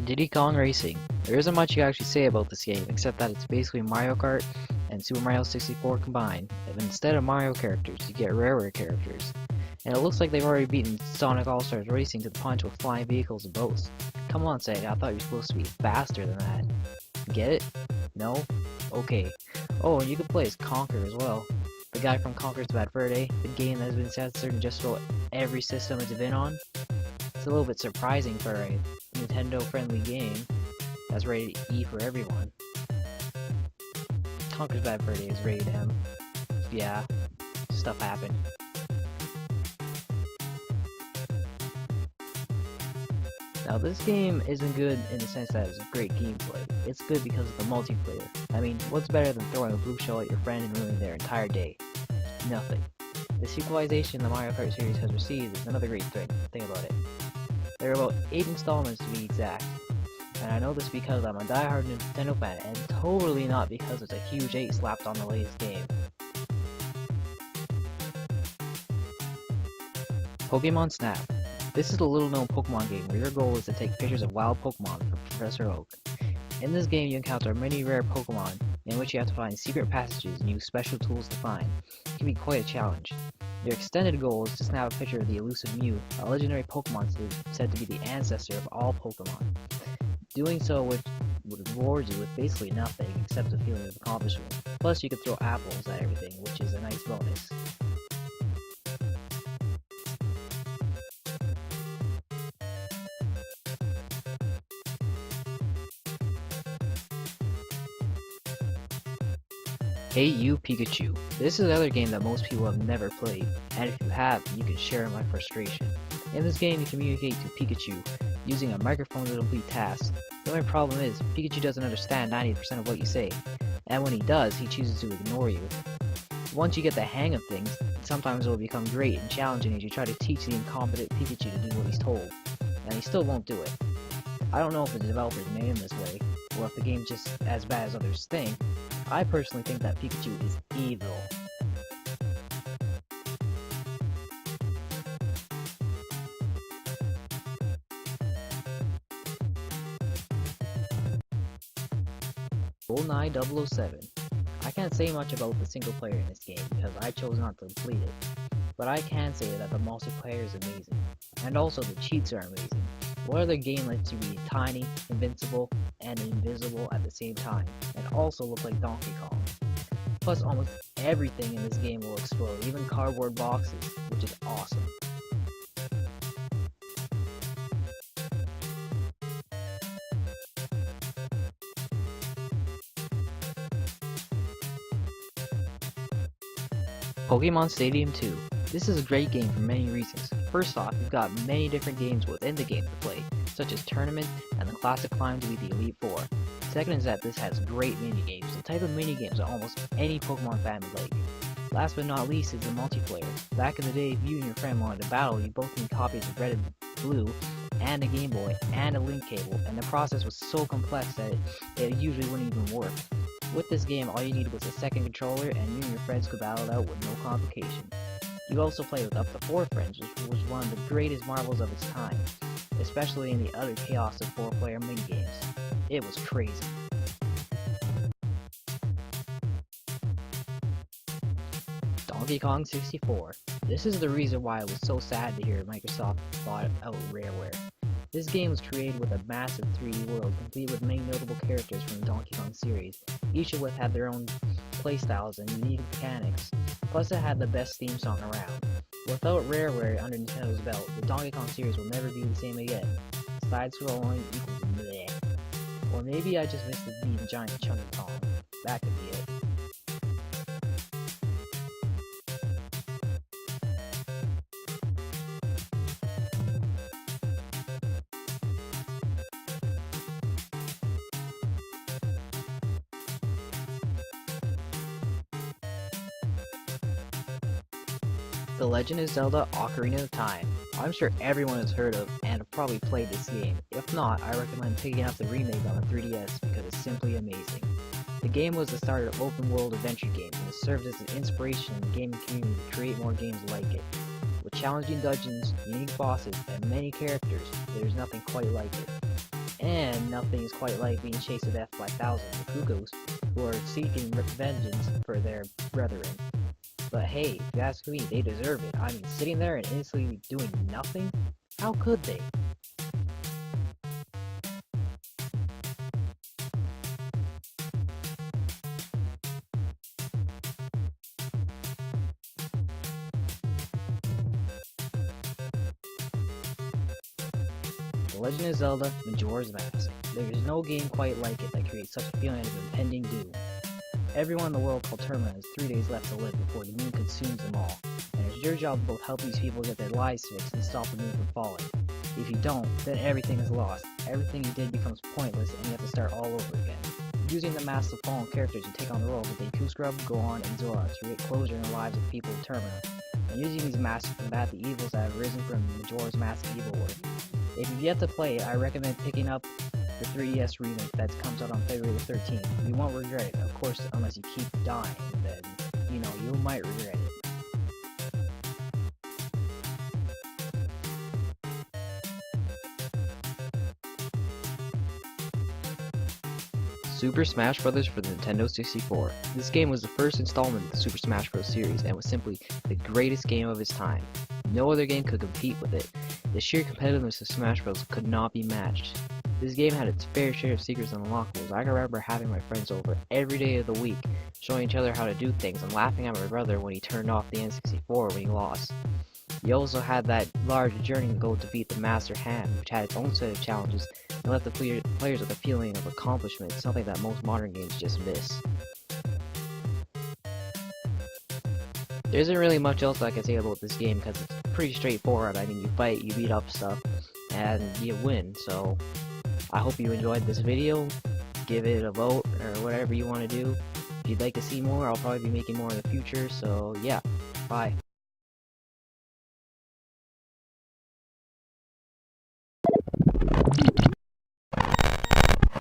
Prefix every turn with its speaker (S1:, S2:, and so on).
S1: Diddy Kong Racing. There isn't much you can actually say about this game, except that it's basically Mario Kart and Super Mario 64 combined. But instead of Mario characters, you get rare characters. And it looks like they've already beaten Sonic All-Stars Racing to the punch with flying vehicles and boats. Come on, Sega, I thought you were supposed to be faster than that. Get it? No? Okay. Oh, and you can play as Conker as well. The guy from Conker's Bad Fur Day, the game that has been censored in just about every system it's been on. It's a little bit surprising for a Nintendo-friendly game that's rated E for everyone. Conker's Bad Fur Day is rated M. Yeah, stuff happened. Now this game isn't good in the sense that it's great gameplay. It's good because of the multiplayer. I mean, what's better than throwing a blue shell at your friend and ruining their entire day? Nothing. The sequelization the Mario Kart series has received is another great thing about it. There are about 8 installments to be exact. And I know this because I'm a die-hard Nintendo fan, and totally not because it's a huge 8 slapped on the latest game. Pokemon Snap. This is a little-known Pokemon game where your goal is to take pictures of wild Pokemon for Professor Oak. In this game you encounter many rare Pokemon, in which you have to find secret passages and use special tools to find. It can be quite a challenge. Your extended goal is to snap a picture of the elusive Mew, a legendary Pokemon said to be the ancestor of all Pokemon. Doing so would reward you with basically nothing except a feeling of accomplishment. Plus you could throw apples at everything, which is a nice bonus. Hey You Pikachu. This is another game that most people have never played, and if you have, you can share my frustration. In this game you communicate to Pikachu using a microphone to complete tasks. The only problem is, Pikachu doesn't understand 90% of what you say, and when he does, he chooses to ignore you. Once you get the hang of things, sometimes it will become great and challenging as you try to teach the incompetent Pikachu to do what he's told, and he still won't do it. I don't know if the developers made him this way, or if the game's just as bad as others think. I personally think that Pikachu is evil. GoldenEye 007. I can't say much about the single player in this game because I chose not to complete it, but I can say that the multiplayer is amazing, and also the cheats are amazing. What other game lets you be tiny, invincible, and invisible at the same time, and also look like Donkey Kong? Plus, almost everything in this game will explode, even cardboard boxes, which is awesome. Pokemon Stadium 2. This is a great game for many reasons. First off, you've got many different games within the game to play, such as Tournament and the classic climb to be the Elite Four. Second is that this has great minigames, the type of minigames that almost any Pokemon fan would like. Last but not least is the multiplayer. Back in the day, if you and your friend wanted to battle, you both need copies of Red and Blue, and a Game Boy, and a link cable, and the process was so complex that it usually wouldn't even work. With this game, all you needed was a second controller, and you and your friends could battle it out with no complication. You could also play with up to 4 friends, which was one of the greatest marvels of its time, especially in the utter chaos of 4-player minigames. It was crazy. Donkey Kong 64. This is the reason why I was so sad to hear Microsoft bought out Rareware. This game was created with a massive 3D world, complete with many notable characters from the Donkey Kong series, each of which had their own playstyles and unique mechanics. Plus it had the best theme song around. Without Rareware under Nintendo's belt, the Donkey Kong series will never be the same again. Side-scrolling equals bleh. Or maybe I just missed the beat giant chunk of Kong. That could be it. The Legend of Zelda Ocarina of Time. I'm sure everyone has heard of and have probably played this game. If not, I recommend picking up the remake on the 3DS because it's simply amazing. The game was the start of open world adventure games and it served as an inspiration in the gaming community to create more games like it. With challenging dungeons, unique bosses, and many characters, there's nothing quite like it. And nothing is quite like being chased to death by thousands of cuckoos who are seeking vengeance for their brethren. But hey, if you ask me, they deserve it. I mean, sitting there and instantly doing nothing? How could they? The Legend of Zelda Majora's Mask. There is no game quite like it that creates such a feeling of impending doom. Everyone in the world called Termina has 3 days left to live before the moon consumes them all, and it's your job to both help these people get their lives fixed and stop the moon from falling. If you don't, then everything is lost. Everything you did becomes pointless and you have to start all over again. Using the masks of fallen characters, you take on the roles of Deku Scrub, Gohan, and Zora to create closure in the lives of the people of Termina, and using these masks to combat the evils that have risen from Majora's Mask evil work. If you've yet to play it, I recommend picking up the 3DS remake that comes out on February the 13th. You won't regret it, of course, unless you keep dying, then, you might regret it.
S2: Super Smash Bros. For the Nintendo 64. This game was the first installment of the Super Smash Bros. Series and was simply the greatest game of its time. No other game could compete with it. The sheer competitiveness of Smash Bros. Could not be matched. This game had its fair share of secrets and unlockables. I can remember having my friends over every day of the week, showing each other how to do things and laughing at my brother when he turned off the N64 when he lost. You also had that large journey to go to beat the Master Hand, which had its own set of challenges and left the players with a feeling of accomplishment, something that most modern games just miss. There isn't really much else I can say about this game because it's pretty straightforward. I mean, you fight, you beat up stuff, and you win, so I hope you enjoyed this video. Give it a vote or whatever you want to do. If you'd like to see more, I'll probably be making more in the future, so yeah, bye.